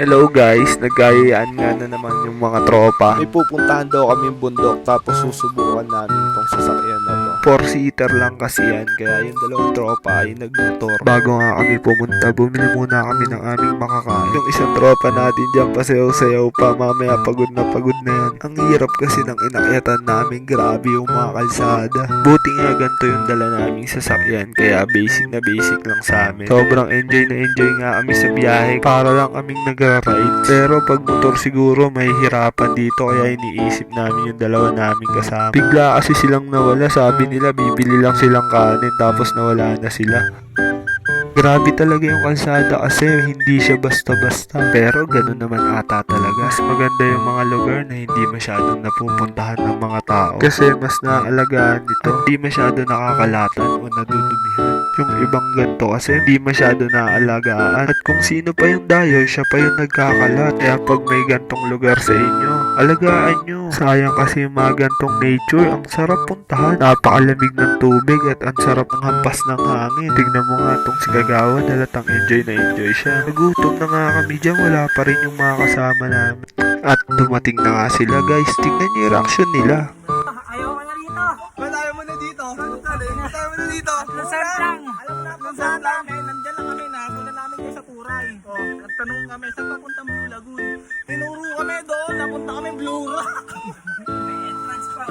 Hello guys, nagkayaan nga na naman yung mga tropa. May pupuntahan daw kami bundok tapos susubukan namin tong sasakyan na to. 4-seater lang kasi yan, kaya yung dalawang tropa ay nagmotor. Bago nga kami pumunta, bumili muna kami ng aming makakain. Yung isang tropa natin dyan pasayaw-sayaw pa, mamaya pagod na yan. Ang hirap kasi ng inakyatan namin, grabe yung mga kalsada. Buti nga ganito yung dala naming sasakyan, kaya basic na basic lang sa amin. Sobrang enjoy na enjoy nga kami sa biyahe, para lang kaming nagra-ride. Pero pag motor siguro may hirapan dito, kaya iniisip namin yung dalawa namin kasama. Bigla kasi silang nawala, sabi nila bibili lang silang kanin tapos nawala na sila. Grabe talaga yung kalsada kasi hindi siya basta-basta. Pero ganun naman ata talaga. Mas maganda yung mga lugar na hindi masyadong napupuntahan ng mga tao. Kasi mas naaalagaan nito. Hindi masyado nakakalatan o nadudumihan. Yung ibang ganito kasi hindi masyado naaalagaan. At kung sino pa yung dayo, siya pa yung nagkakalat. Kaya pag may gantong lugar sa inyo, alagaan nyo. Sayang kasi yung mga gantong nature. Ang sarap puntahan. Napakalamig ng tubig at ang sarap ng hampas ng hangin. Tignan mo nga itong si Kagawa, halatang enjoy na enjoy siya. Nagutom na nga kami dyan, wala pa rin yung mga kasama namin. At dumating na nga sila guys. Tignan nyo yung reaction nila. Ayaw ka na rito. Ba't ayaw mo na dito? Ba't ayaw mo na dito? Lasar lang. Alam mo na, pasaan lang. Nandyan lang kami, nahabulan namin kayo sa Puray. Nagtanong kami, saan papuntang Blue Lagoon? Tinuro kami doon, napunta kami Blue Rock. May entrance pa.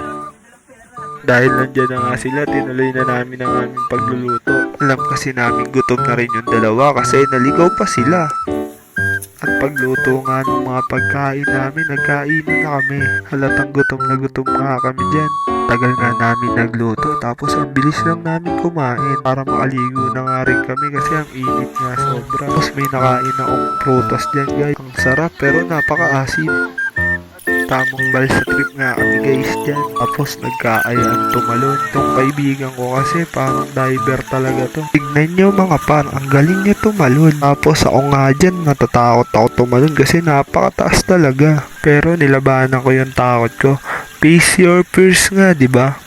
Dahil nandyan na nga sila, tinuloy na namin ang aming pagluluto. Alam kasi namin gutom na rin yung dalawa kasi naligaw pa sila. At pagluto nga ng mga pagkain namin, nagkainan na kami. Halatang gutom na gutom nga kami dyan. Tagal nga namin nagluto tapos ang bilis lang namin kumain para makaligo na nga rin kami kasi ang init nga sobra. Tapos may nakain akong prutas dyan guys. Ang sarap pero napaka-asim. Tamang balsa trip nga kami guys dyan. Tapos nagkaayaan tumalon. Itong kaibigan ko kasi parang diver talaga to. Tignan nyo mga par, ang galing niya tumalon. Tapos ako nga dyan, natatakot ako tumalon kasi napakataas talaga. Pero nilabanan ko yung takot ko. Face your fears nga, diba?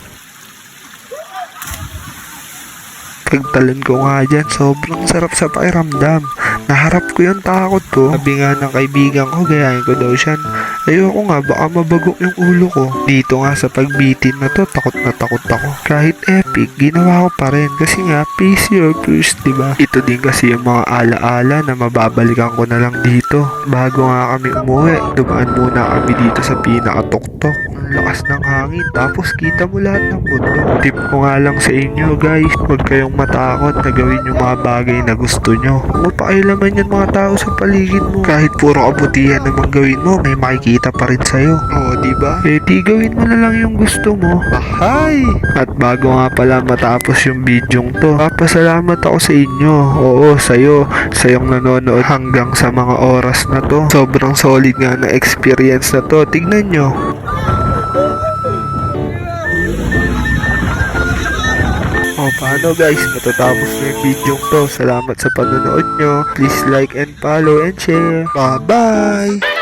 Pagtalon ko nga dyan, sobrang sarap sa pakiramdam. Naharap ko yung takot ko. Sabi nga ng kaibigan ko, gayahin ko daw siya. Ayoko nga, baka mabagok yung ulo ko. Dito nga sa pagbitin na to, takot na takot ako. Kahit epic, ginawa ko pa rin. Kasi nga, face your fears, diba? Ito din kasi yung mga alaala na mababalikan ko na lang dito. Bago nga kami umuwi, dumaan muna kami dito sa pinakatuktok. Ang lakas ng hangin, tapos kita mo lahat ng mundo. Tip ko nga lang sa inyo guys, huwag kayong matakot na gawin yung mga bagay na gusto nyo. Huwag pakialaman yan mga tao sa paligid mo. Kahit puro kabutihan naman gawin mo, may makikita pa rin sa'yo. Oo, diba? Eh di gawin mo na lang yung gusto mo. Ahay! At bago nga pala matapos yung bidyong to, papasalamat ako sa inyo. Oo, sayong nanonood hanggang sa mga oras na to. Sobrang solid nga na experience na to. Tignan nyo. O paano guys, matatapos na yung video to. Salamat sa panonood nyo. Please like and follow and share. Bye bye!